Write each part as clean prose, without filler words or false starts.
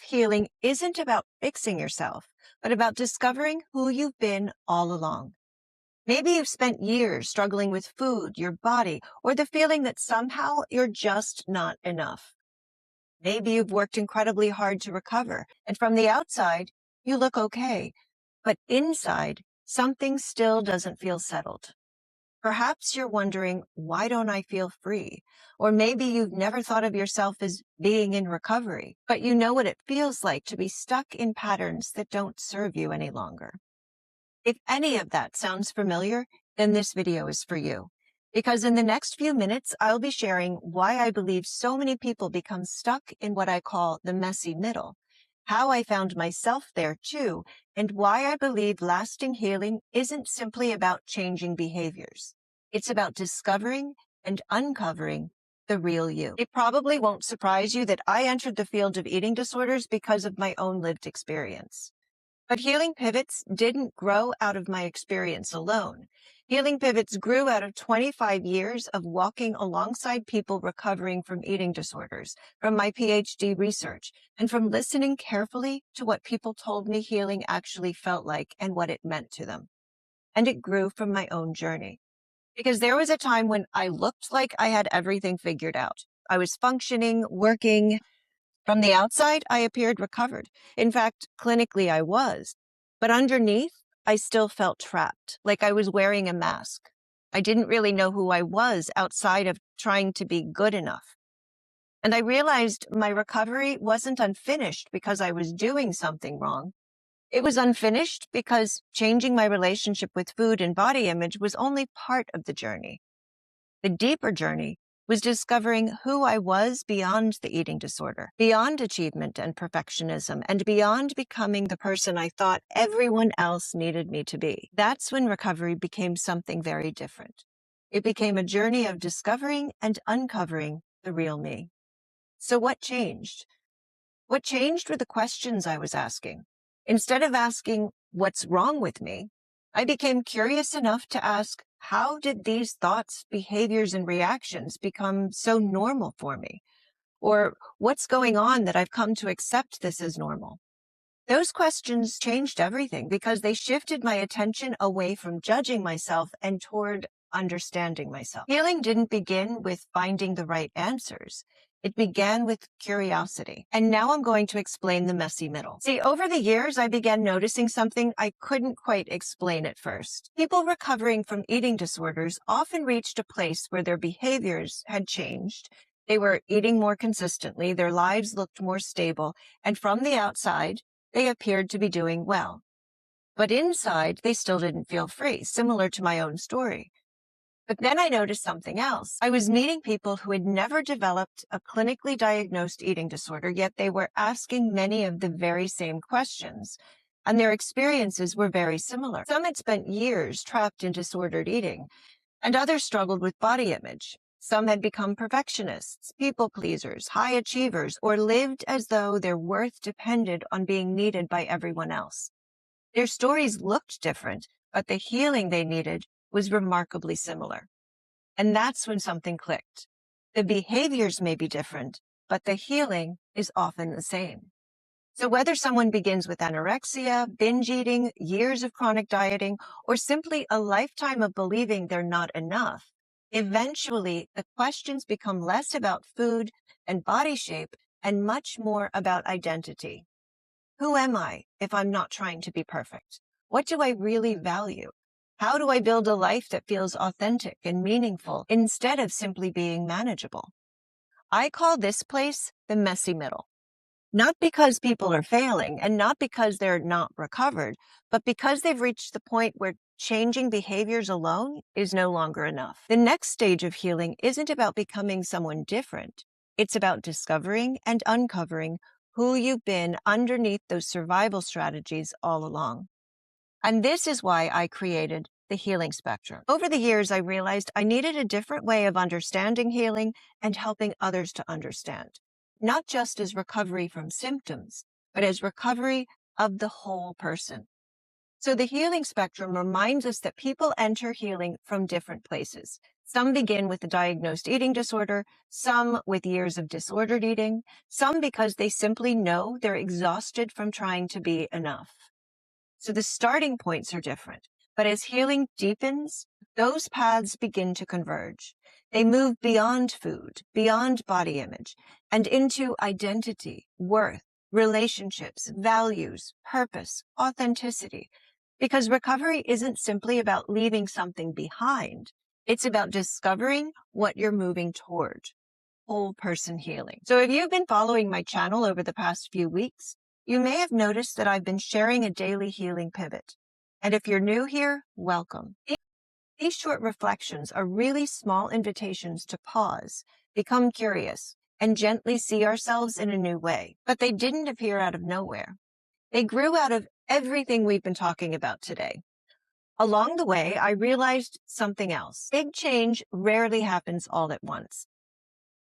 healing isn't about fixing yourself, but about discovering who you've been all along. Maybe you've spent years struggling with food, your body, or the feeling that somehow you're just not enough. Maybe you've worked incredibly hard to recover, and from the outside, you look okay. But inside, something still doesn't feel settled. Perhaps you're wondering, why don't I feel free? Or maybe you've never thought of yourself as being in recovery, but you know what it feels like to be stuck in patterns that don't serve you any longer. If any of that sounds familiar, then this video is for you. Because in the next few minutes, I'll be sharing why I believe so many people become stuck in what I call the messy middle, how I found myself there too, and why I believe lasting healing isn't simply about changing behaviors. It's about discovering and uncovering the real you. It probably won't surprise you that I entered the field of eating disorders because of my own lived experience. But Healing Pivots didn't grow out of my experience alone. Healing Pivots grew out of 25 years of walking alongside people recovering from eating disorders, from my PhD research, and from listening carefully to what people told me healing actually felt like and what it meant to them. And it grew from my own journey. Because there was a time when I looked like I had everything figured out. I was functioning, working. From the outside, I appeared recovered. In fact, clinically, I was. But underneath, I still felt trapped, like I was wearing a mask. I didn't really know who I was outside of trying to be good enough. And I realized my recovery wasn't unfinished because I was doing something wrong. It was unfinished because changing my relationship with food and body image was only part of the journey. The deeper journey was discovering who I was beyond the eating disorder, beyond achievement and perfectionism, and beyond becoming the person I thought everyone else needed me to be. That's when recovery became something very different. It became a journey of discovering and uncovering the real me. So what changed? What changed were the questions I was asking. Instead of asking, what's wrong with me? I became curious enough to ask, how did these thoughts, behaviors, and reactions become so normal for me? Or what's going on that I've come to accept this as normal? Those questions changed everything because they shifted my attention away from judging myself and toward understanding myself. Healing didn't begin with finding the right answers. It began with curiosity. And now I'm going to explain the messy middle. See, over the years, I began noticing something I couldn't quite explain at first. People recovering from eating disorders often reached a place where their behaviors had changed. They were eating more consistently, their lives looked more stable, and from the outside, they appeared to be doing well. But inside, they still didn't feel free, similar to my own story. But then I noticed something else. I was meeting people who had never developed a clinically diagnosed eating disorder, yet they were asking many of the very same questions, and their experiences were very similar. Some had spent years trapped in disordered eating, and others struggled with body image. Some had become perfectionists, people pleasers, high achievers, or lived as though their worth depended on being needed by everyone else. Their stories looked different, but the healing they needed was remarkably similar. And that's when something clicked. The behaviors may be different, but the healing is often the same. So whether someone begins with anorexia, binge eating, years of chronic dieting, or simply a lifetime of believing they're not enough, eventually the questions become less about food and body shape and much more about identity. Who am I if I'm not trying to be perfect? What do I really value? How do I build a life that feels authentic and meaningful instead of simply being manageable? I call this place the messy middle. Not because people are failing and not because they're not recovered, but because they've reached the point where changing behaviors alone is no longer enough. The next stage of healing isn't about becoming someone different. It's about discovering and uncovering who you've been underneath those survival strategies all along. And this is why I created the healing spectrum. Over the years, I realized I needed a different way of understanding healing and helping others to understand, not just as recovery from symptoms, but as recovery of the whole person. So the healing spectrum reminds us that people enter healing from different places. Some begin with a diagnosed eating disorder, some with years of disordered eating, some because they simply know they're exhausted from trying to be enough. So the starting points are different, but as healing deepens, those paths begin to converge. They move beyond food, beyond body image, and into identity, worth, relationships, values, purpose, authenticity. Because recovery isn't simply about leaving something behind. It's about discovering what you're moving toward. Whole person healing. So if you've been following my channel over the past few weeks, you may have noticed that I've been sharing a daily healing pivot. And if you're new here, welcome. These short reflections are really small invitations to pause, become curious, and gently see ourselves in a new way. But they didn't appear out of nowhere. They grew out of everything we've been talking about today. Along the way, I realized something else. Big change rarely happens all at once.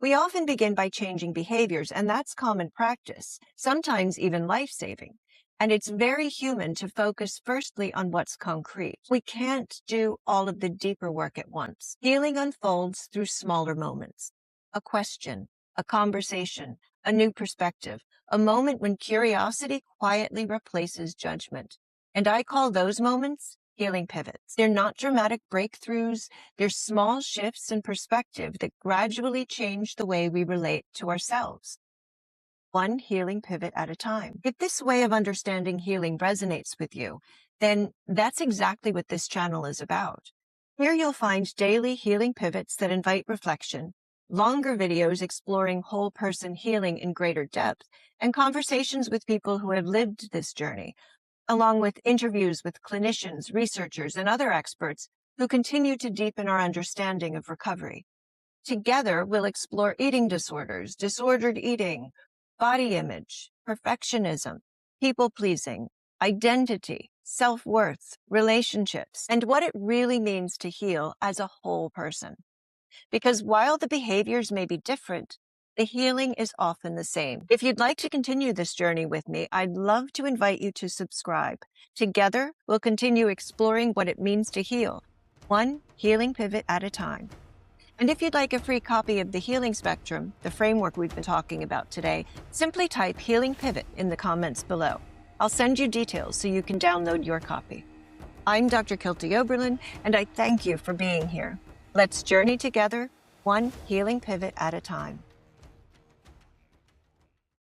We often begin by changing behaviors, and that's common practice, sometimes even life-saving. And it's very human to focus firstly on what's concrete. We can't do all of the deeper work at once. Healing unfolds through smaller moments. A question, a conversation, a new perspective, a moment when curiosity quietly replaces judgment. And I call those moments healing pivots. They're not dramatic breakthroughs. They're small shifts in perspective that gradually change the way we relate to ourselves. One healing pivot at a time. If this way of understanding healing resonates with you, then that's exactly what this channel is about. Here you'll find daily healing pivots that invite reflection, longer videos exploring whole person healing in greater depth, and conversations with people who have lived this journey, along with interviews with clinicians, researchers, and other experts who continue to deepen our understanding of recovery. Together, we'll explore eating disorders, disordered eating, body image, perfectionism, people-pleasing, identity, self-worth, relationships, and what it really means to heal as a whole person. Because while the behaviors may be different, the healing is often the same. If you'd like to continue this journey with me, I'd love to invite you to subscribe. Together, we'll continue exploring what it means to heal, one healing pivot at a time. And if you'd like a free copy of the Healing Spectrum, the framework we've been talking about today, simply type Healing Pivot in the comments below. I'll send you details so you can download your copy. I'm Dr. Kilty Oberlin, and I thank you for being here. Let's journey together, one healing pivot at a time.